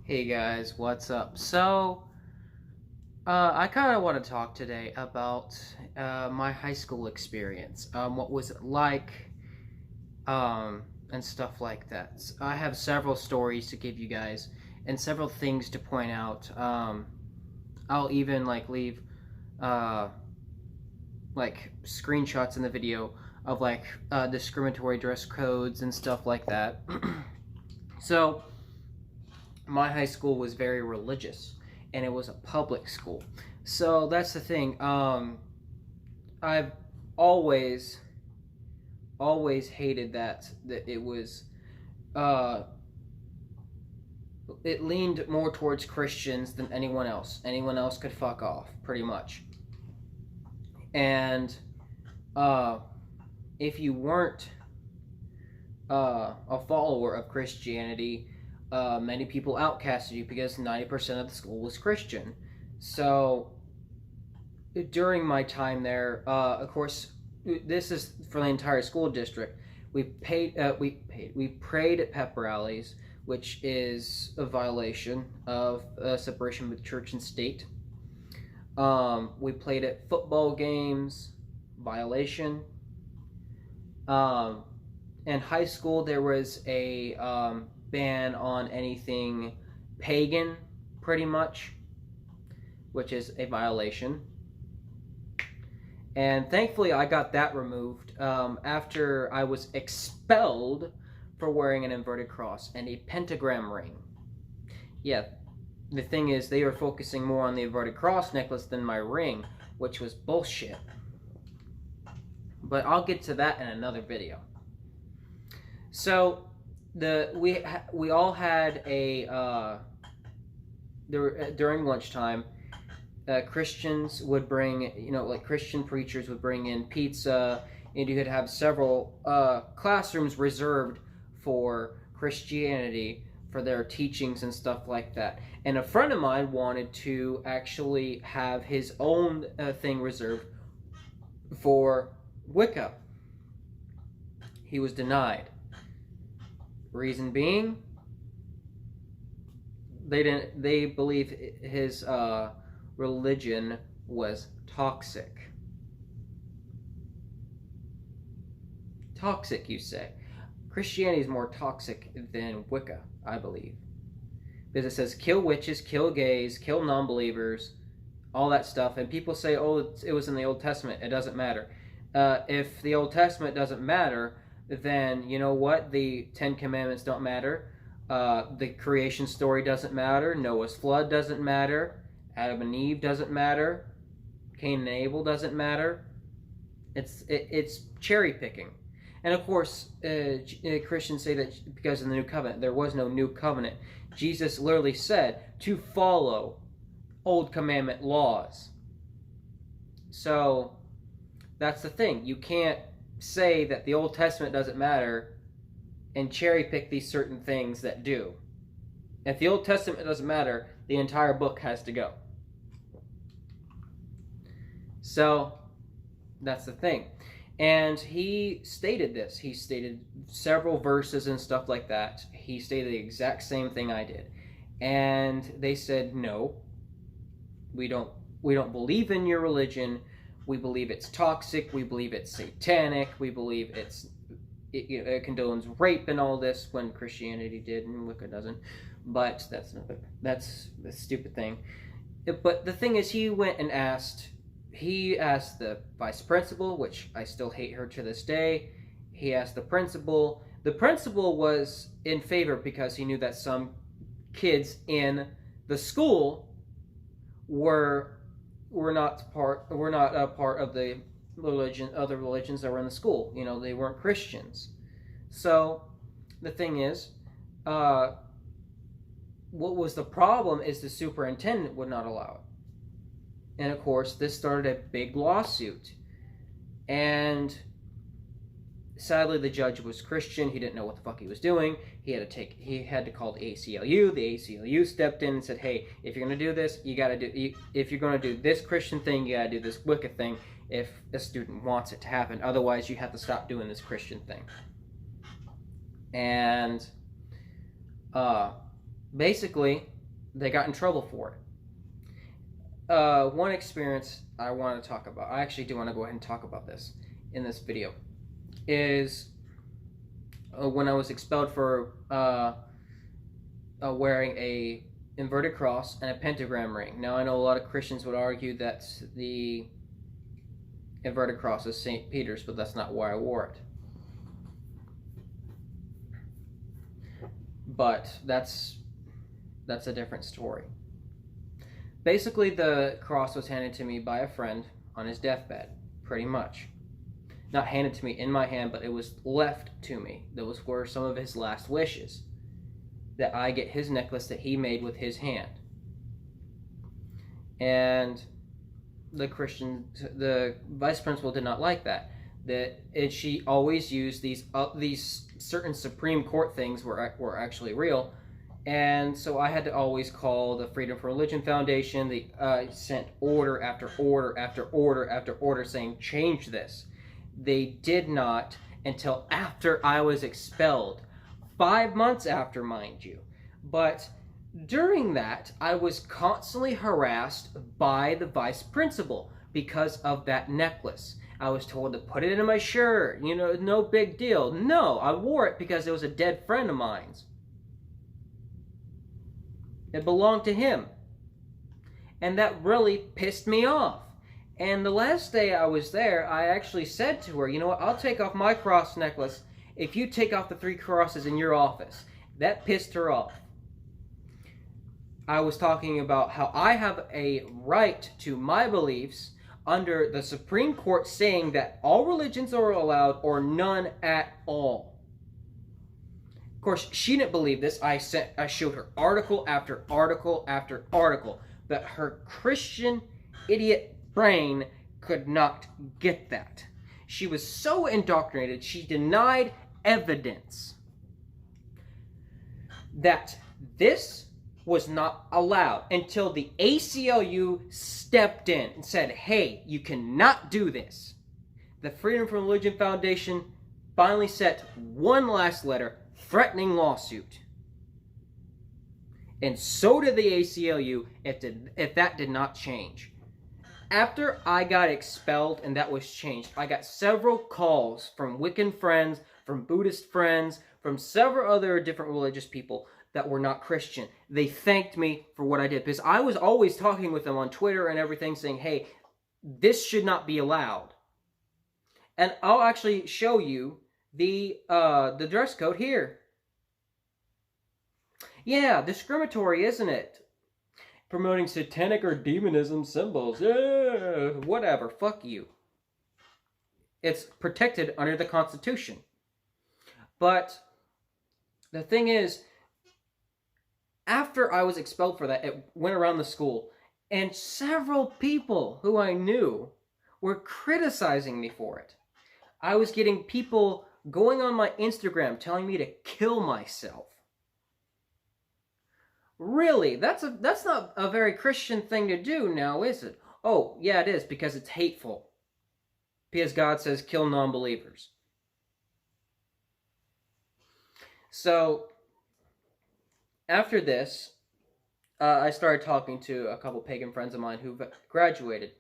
Hey guys, what's up? I kind of want to talk today about my high school experience, what was it like, and stuff like that. I have several stories to give you guys and several things to point out. I'll even leave uh, screenshots in the video of discriminatory dress codes and stuff like that. So my high school was very religious and it was a public school. So that's the thing. I've always hated that it was uh it leaned more towards Christians than anyone else. Anyone else could fuck off, pretty much. And uh if you weren't a follower of Christianity, many people outcasted you because 90% of the school was Christian. So during my time there, of course, this is for the entire school district. We prayed at pep rallies, which is a violation of separation with church and state. We played at football games, violation. In high school, there was a ban on anything pagan, pretty much, which is a violation. And thankfully, I got that removed after I was expelled for wearing an inverted cross and a pentagram ring. Yeah, the thing is, they were focusing more on the inverted cross necklace than my ring, which was bullshit. But I'll get to that in another video. So we all had a during lunchtime. Christians would bring, Christian preachers would bring in pizza, and you could have several classrooms reserved for Christianity for their teachings and stuff like that. And a friend of mine wanted to actually have his own thing reserved for Wicca. He was denied. Reason being, they believe his religion was toxic. Toxic, you say? Christianity is more toxic than Wicca, I believe. Because it says kill witches, kill gays, kill non-believers, all that stuff. And people say, oh, it was in the Old Testament. It doesn't matter. If the Old Testament doesn't matter, then you know what? The Ten Commandments don't matter. The creation story doesn't matter. Noah's flood doesn't matter. Adam and Eve doesn't matter. Cain and Abel doesn't matter. It's cherry picking. And of course, Christians say that because of the new covenant, there was no new covenant. Jesus literally said to follow Old Commandment laws. So that's the thing. You can't say that the Old Testament doesn't matter and cherry pick these certain things that do. If the Old Testament doesn't matter, the entire book has to go. So that's the thing. And he stated this. He stated several verses and stuff like that. He stated the exact same thing I did. And they said, no, we don't believe in your religion. We believe it's toxic. We believe it's satanic. We believe it condones rape and all this, when Christianity did and Wicca doesn't. But that's a stupid thing. But the thing is, he asked the vice principal, which I still hate her to this day. He asked the principal. The principal was in favor because he knew that some kids in the school were not a part of the other religions that were in the school. They weren't Christians. So the thing is, what was the problem is the superintendent would not allow it. And of course, this started a big lawsuit. And sadly, the judge was Christian. He didn't know what the fuck he was doing. He had to call the ACLU. The ACLU stepped in and said, "Hey, if you're going to do this, if you're going to do this Christian thing, you got to do this Wicca thing if a student wants it to happen. Otherwise, you have to stop doing this Christian thing." And basically, they got in trouble for it. One experience I want to talk about, I actually do want to go ahead and talk about this in this video, is when I was expelled for wearing a inverted cross and a pentagram ring. Now, I know a lot of Christians would argue that the inverted cross is St. Peter's, but that's not why I wore it. But that's a different story. Basically, the cross was handed to me by a friend on his deathbed, pretty much. Not handed to me in my hand, but it was left to me. Those were some of his last wishes, that I get his necklace that he made with his hand. And the vice principal did not like that. She always used these certain Supreme Court things were actually real. And so I had to always call the Freedom from Religion Foundation. They sent order after order after order after order saying, change this. They did not until after I was expelled. 5 months after, mind you. But during that, I was constantly harassed by the vice principal because of that necklace. I was told to put it in my shirt. You know, no big deal. No, I wore it because it was a dead friend of mine's. It belonged to him. And that really pissed me off. And the last day I was there, I actually said to her, you know what, I'll take off my cross necklace if you take off the 3 crosses in your office. That pissed her off. I was talking about how I have a right to my beliefs under the Supreme Court saying that all religions are allowed or none at all. Of course, she didn't believe this. I showed her article after article after article, but her Christian idiot brain could not get that. She was so indoctrinated, she denied evidence that this was not allowed until the ACLU stepped in and said, hey, you cannot do this. The Freedom from Religion Foundation finally sent one last letter threatening lawsuit. And so did the ACLU if that did not change. After I got expelled and that was changed, I got several calls from Wiccan friends, from Buddhist friends, from several other different religious people that were not Christian. They thanked me for what I did, because I was always talking with them on Twitter and everything saying, hey, this should not be allowed. And I'll actually show you the dress code here. Yeah, discriminatory, isn't it? Promoting satanic or demonism symbols. Yeah, whatever, fuck you. It's protected under the Constitution. But the thing is, after I was expelled for that, it went around the school, and several people who I knew were criticizing me for it. I was getting people going on my Instagram telling me to kill myself. Really? That's not a very Christian thing to do now, is it? Oh, yeah, it is, because it's hateful. Because God says kill non-believers. So, after this, I started talking to a couple pagan friends of mine who graduated.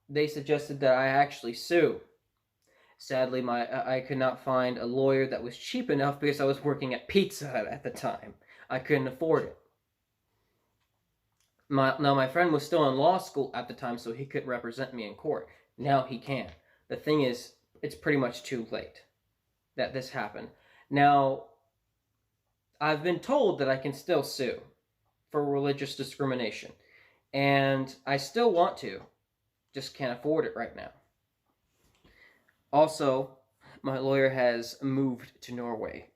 They suggested that I actually sue. Sadly, I could not find a lawyer that was cheap enough because I was working at Pizza Hut at the time. I couldn't afford it. Now, my friend was still in law school at the time, so he couldn't represent me in court. Now he can. The thing is, it's pretty much too late that this happened. Now, I've been told that I can still sue for religious discrimination. And I still want to. Just can't afford it right now. Also, my lawyer has moved to Norway.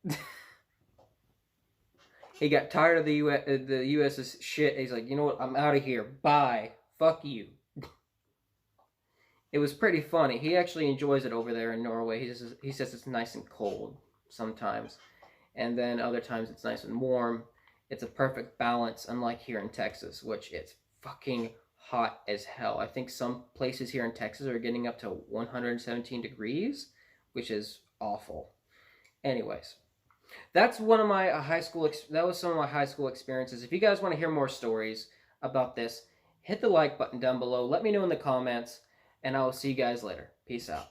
He got tired of the U.S.'s shit. He's like, you know what? I'm out of here. Bye. Fuck you. It was pretty funny. He actually enjoys it over there in Norway. He says it's nice and cold sometimes. And then other times it's nice and warm. It's a perfect balance, unlike here in Texas, which it's fucking hot as hell. I think some places here in Texas are getting up to 117 degrees, which is awful. Anyways, That's one of my high school. That was some of my high school experiences. If you guys want to hear more stories about this, hit the like button down below. Let me know in the comments, and I will see you guys later. Peace out.